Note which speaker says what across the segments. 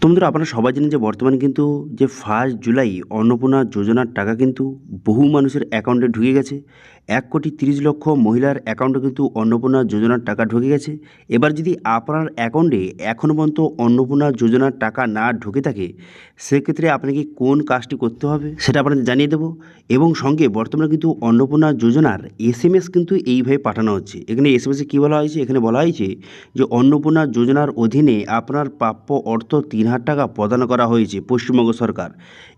Speaker 1: তো বন্ধুরা আপনারা সবাই জানেন যে বর্তমানে কিন্তু যে 1 জুলাই অন্নপূর্ণা যোজনার টাকা কিন্তু বহু মানুষের অ্যাকাউন্টে ঢুকে গেছে। 1,30,00,000 মহিলার অ্যাকাউন্টে কিন্তু অন্নপূর্ণা যোজনার টাকা ঢুকে গেছে। এবার যদি আপনার অ্যাকাউন্টে এখনও পর্যন্ত অন্নপূর্ণা যোজনার টাকা না ঢুকে থাকে, সেক্ষেত্রে আপনাকে কোন কাজটি করতে হবে সেটা আপনাদের জানিয়ে দেবো। এবং সঙ্গে বর্তমানে কিন্তু অন্নপূর্ণা যোজনার এসএমএস কিন্তু এইভাবে পাঠানো হচ্ছে। এখানে এসএমএসে কী বলা হয়েছে? এখানে বলা হয়েছে যে অন্নপূর্ণা যোজনার অধীনে আপনার প্রাপ্য অর্থ 3,000 টাকা প্রদান করা হয়েছে পশ্চিমবঙ্গ সরকার।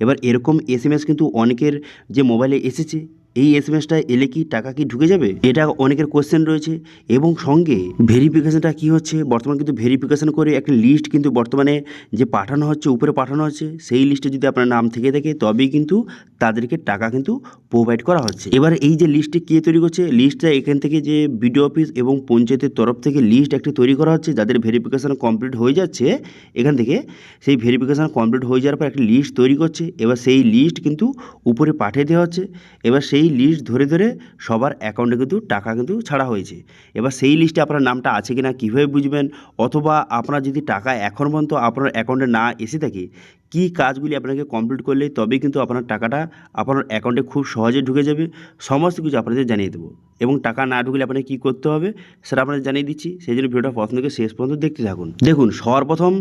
Speaker 1: এবার এরকম এসএমএস কিন্তু অনেকের যে মোবাইলে এসেছে। এই এসএমএসটা এলে কি টাকা কি ঢুকে যাবে? এটা অনেকের কোশ্চেন রয়েছে। এবং সঙ্গে ভেরিফিকেশনটা কি হচ্ছে, বর্তমানে কিন্তু ভেরিফিকেশন করে একটা লিস্ট কিন্তু বর্তমানে যে পাঠানো হচ্ছে, উপরে পাঠানো হচ্ছে, সেই লিস্টে যদি আপনার নাম থেকে থাকে তবেই কিন্তু তাদেরকে টাকা কিন্তু প্রোভাইড করা হচ্ছে। এবার এই যে লিস্টটি কে তৈরি করছে? লিস্টটা এখান থেকে যে বিডিও অফিস এবং পঞ্চায়েতের তরফ থেকে লিস্ট একটি তৈরি করা হচ্ছে। যাদের ভেরিফিকেশন কমপ্লিট হয়ে যাচ্ছে এখান থেকে, সেই ভেরিফিকেশন কমপ্লিট হয়ে যাওয়ার পর একটা লিস্ট তৈরি করছে। এবার সেই লিস্ট কিন্তু উপরে পাঠিয়ে দেওয়া হচ্ছে। এবার সেই লিস্ট ধরে ধরে সবার অ্যাকাউন্টে কিন্তু টাকা কিন্তু ছাড়া হয়েছে। এবার সেই লিস্টে আপনার নামটা আছে কি না কীভাবে বুঝবেন? অথবা আপনার যদি টাকা এখন পর্যন্ত আপনার অ্যাকাউন্টে না এসে থাকে, কী কাজগুলি আপনাকে কমপ্লিট করলে তবেই কিন্তু আপনার টাকাটা আপনার অ্যাকাউন্টে খুব সহজে ঢুকে যাবে, সমস্ত কিছু আপনাদের জানিয়ে দেবো। এবং টাকা না ঢুকলে আপনাকে কী করতে হবে সেটা আপনাদের জানিয়ে দিচ্ছি। সেই জন্য ভিডিওটা প্রথম থেকে শেষ পর্যন্ত দেখতে থাকুন। দেখুন, সর্বপ্রথম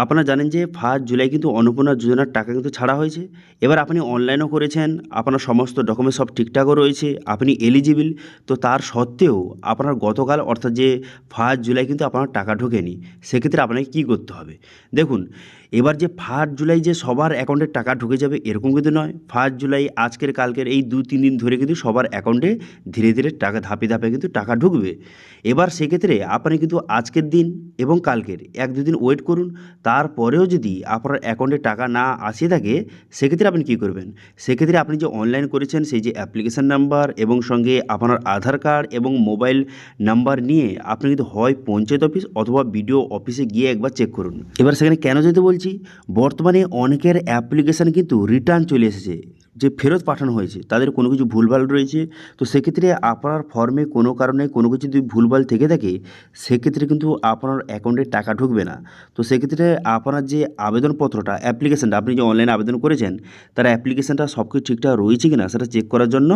Speaker 1: আপনারা জানেন যে 1 জুলাই কিন্তু অন্নপূর্ণা যোজনার টাকা কিন্তু ছাড়া হয়েছে। এবার আপনি অনলাইনও করেছেন, আপনার সমস্ত ডকুমেন্টস সব ঠিকঠাকও রয়েছে, আপনি এলিজিবল। তো তার সত্ত্বেও আপনার গতকাল অর্থাৎ যে 1 জুলাই কিন্তু আপনার টাকা ঢোকেনি। সেক্ষেত্রে আপনাকে কী করতে হবে? দেখুন, এবার যে 1 জুলাই যে সবার অ্যাকাউন্টে টাকা ঢুকে যাবে এরকম কিন্তু নয়। 1 জুলাই আজকের কালকের এই 2-3 দিন ধরে কিন্তু সবার অ্যাকাউন্টে ধীরে ধীরে টাকা ধাপে ধাপে কিন্তু টাকা ঢুকবে। এবার সেক্ষেত্রে আপনি কিন্তু আজকের দিন এবং কালকের 1-2 দিন ওয়েট করুন। তারপরেও যদি আপনার অ্যাকাউন্টে টাকা না আসে থাকে, সেক্ষেত্রে আপনি কী করবেন? সেক্ষেত্রে আপনি যে অনলাইন করেছেন সেই যে অ্যাপ্লিকেশান নাম্বার এবং সঙ্গে আপনার আধার কার্ড এবং মোবাইল নাম্বার নিয়ে আপনি কিন্তু হয় পঞ্চায়েত অফিস অথবা বিডিও অফিসে গিয়ে একবার চেক করুন। এবার সেখানে কেন যেতে বলছি? বর্তমানে অনেকের অ্যাপ্লিকেশান কিন্তু রিটার্ন চলে এসেছে, যে ফেরত পাঠানো হয়েছে, তাদের কোনো কিছু ভুলভাল রয়েছে। তো সেক্ষেত্রে আপনার ফর্মে কোনো কারণে কোনো কিছু যদি ভুলভাল থেকে থাকে, সেক্ষেত্রে কিন্তু আপনার অ্যাকাউন্টে টাকা ঢুকবে না। তো সেক্ষেত্রে আপনার যে আবেদনপত্রটা, অ্যাপ্লিকেশানটা আপনি যে অনলাইনে আবেদন করেছেন, তার অ্যাপ্লিকেশানটা সব কিছু ঠিকঠাক রয়েছে কি না সেটা চেক করার জন্য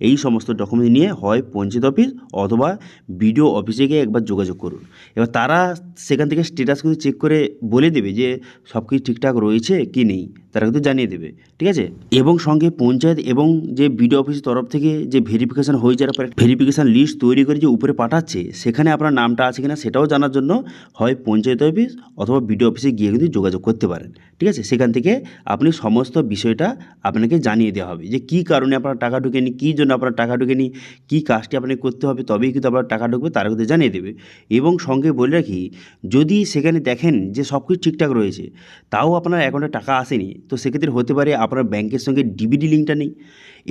Speaker 1: এই সমস্ত ডকুমেন্ট নিয়ে হয় পঞ্চায়েত অফিস অথবা বিডিও অফিসে গিয়ে একবার যোগাযোগ করুন। এবার তারা সেখান থেকে স্ট্যাটাস কিন্তু চেক করে বলে দেবে যে সব কিছু ঠিকঠাক রয়েছে কি নেই, তারা কিন্তু জানিয়ে দেবে। ঠিক আছে? এবং সঙ্গে পঞ্চায়েত এবং যে বিডিও অফিসের তরফ থেকে যে ভেরিফিকেশান হয়ে যাওয়ার পর ভেরিফিকেশান লিস্ট তৈরি করে যে উপরে পাঠাচ্ছে, সেখানে আপনার নামটা আছে কিনা সেটাও জানার জন্য হয় পঞ্চায়েত অফিস অথবা বিডিও অফিসে গিয়ে কিন্তু যোগাযোগ করতে পারেন। ঠিক আছে? সেখান থেকে আপনি সমস্ত বিষয়টা আপনাকে জানিয়ে দেওয়া হবে যে কী কারণে আপনার টাকা ঢোকেনি, কী জন্য আপনার টাকা ঢোকেনি, কী কাজটি আপনাকে করতে হবে, তবেই কিন্তু আপনার টাকা ঢুকবে, তারা কিন্তু জানিয়ে দেবে। এবং সঙ্গে বলে রাখি, যদি সেখানে দেখেন যে সব কিছু ঠিকঠাক রয়েছে তাও আপনার অ্যাকাউন্টে টাকা আসেনি, তো সেক্ষেত্রে হতে পারে আপনার ব্যাংকের সঙ্গে ডিবিডি লিঙ্কটা নেই।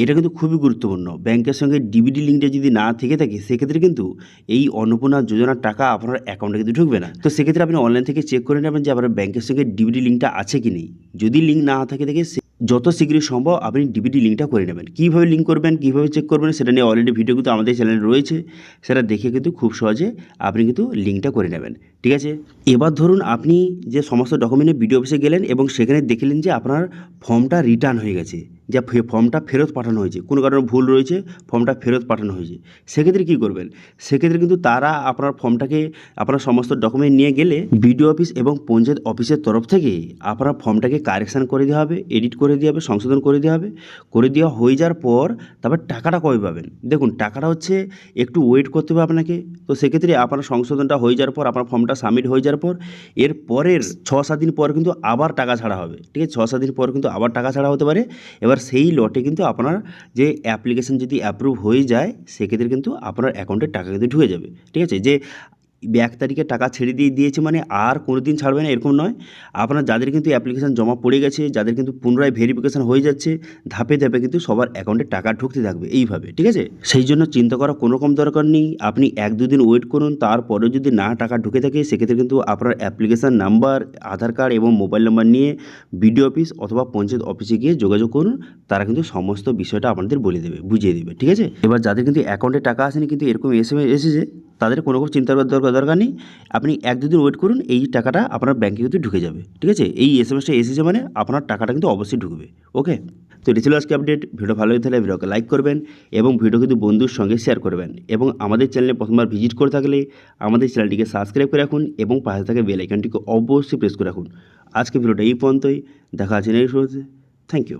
Speaker 1: এটা কিন্তু খুবই গুরুত্বপূর্ণ। ব্যাংকের সঙ্গে ডিবিডি লিঙ্কটা যদি না থেকে থাকে, সেক্ষেত্রে কিন্তু এই অন্নপূর্ণা যোজনার টাকা আপনার অ্যাকাউন্টে কিন্তু ঢুকবে না। তো সেক্ষেত্রে আপনি অনলাইন থেকে চেক করে নেবেন যে আপনার ব্যাংকের সঙ্গে ডিবিডি লিঙ্কটা আছে কি নেই। যদি লিঙ্ক না থাকে যত শীঘ্রই সম্ভব আপনি ডিবিডি লিঙ্কটা করে নেবেন। কীভাবে লিঙ্ক করবেন, কীভাবে চেক করবেন সেটা নিয়ে অলরেডি ভিডিও কিন্তু আমাদের চ্যানেলে রয়েছে, সেটা দেখে কিন্তু খুব সহজে আপনি কিন্তু লিঙ্কটা করে নেবেন। ঠিক আছে? এবার ধরুন আপনি যে সমস্ত ডকুমেন্টে বিডিও অফিসে গেলেন এবং সেখানে দেখলেন যে আপনার ফর্মটা রিটার্ন হয়ে গেছে, যা ফর্মটা ফেরত পাঠানো হয়েছে, কোনো কারণে ভুল রয়েছে, ফর্মটা ফেরত পাঠানো হয়েছে। সেক্ষেত্রে কী করবেন? সেক্ষেত্রে কিন্তু তারা আপনার ফর্মটাকে, আপনার সমস্ত ডকুমেন্ট নিয়ে গেলে বিডিও অফিস এবং পঞ্চায়েত অফিসের তরফ থেকে আপনার ফর্মটাকে কারেকশান করে দেওয়া হবে, এডিট করে দেওয়া হবে, সংশোধন করে দেওয়া হবে। করে দেওয়া হয়ে যাওয়ার পর তারপর টাকাটা কবে পাবেন? দেখুন, টাকাটা হচ্ছে একটু ওয়েট করতে হবে আপনাকে। তো সেক্ষেত্রে আপনার সংশোধনটা হয়ে যাওয়ার পর, আপনার ফর্মটা সাবমিট হয়ে যাওয়ার পর এর পরের 6-7 দিন পর কিন্তু আবার টাকা ছাড়া হবে। ঠিক আছে? 6-7 দিন পর কিন্তু আবার টাকা ছাড়া হতে পারে। এবার সেই লটে কিন্তু আপনার যে অ্যাপ্লিকেশান যদি অ্যাপ্রুভ হয়ে যায়, সেক্ষেত্রে কিন্তু আপনার অ্যাকাউন্টে টাকা কিন্তু ঢুকে যাবে। ঠিক আছে? যে 1 তারিখে টাকা ছেড়ে দিয়েছে মানে আর কোনো দিন ছাড়বে না এরকম নয়। আপনার যাদের কিন্তু অ্যাপ্লিকেশান জমা পড়ে গেছে, যাদের কিন্তু পুনরায় ভেরিফিকেশান হয়ে যাচ্ছে, ধাপে ধাপে কিন্তু সবার অ্যাকাউন্টে টাকা ঢুকতে থাকবে এইভাবে। ঠিক আছে? সেই জন্য চিন্তা করার কোনো রকম দরকার নেই। আপনি 1-2 দিন ওয়েট করুন, তারপরেও যদি না টাকা ঢুকে থাকে, সেক্ষেত্রে কিন্তু আপনার অ্যাপ্লিকেশান নাম্বার, আধার কার্ড এবং মোবাইল নাম্বার নিয়ে বিডিও অফিস অথবা পঞ্চায়েত অফিসে গিয়ে যোগাযোগ করুন। তারা কিন্তু সমস্ত বিষয়টা আপনাদের বলে দেবে, বুঝিয়ে দেবে, ঠিক আছে। এবার যাদের কিন্তু অ্যাকাউন্টে টাকা আসেনি কিন্তু এরকম SMS এসেছে, তাদের কোনো রকম চিন্তা করার দরকার নেই। আপনি 1-2 দিন ওয়েট করুন, এই টাকাটা আপনার ব্যাঙ্কে কিন্তু ঢুকে যাবে, ঠিক আছে। এই SMS এসেছে মানে আপনার টাকাটা কিন্তু অবশ্যই ঢুকবে, ওকে। তো এটি ছিল আজকে আপডেট। ভিডিও ভালো হয়ে থাকলে ভিডিওকে লাইক করবেন এবং ভিডিও কিন্তু বন্ধুর সঙ্গে শেয়ার করবেন, এবং আমাদের চ্যানেলে প্রথমবার ভিজিট করে থাকলে আমাদের চ্যানেলটিকে সাবস্ক্রাইব করে রাখুন এবং পাশে থাকা বেল আইকনটিকে অবশ্যই প্রেস করে রাখুন। আজকে ভিডিওটা এই পর্যন্তই, দেখা আছে নেক্সট ভিডিওতে। Thank you.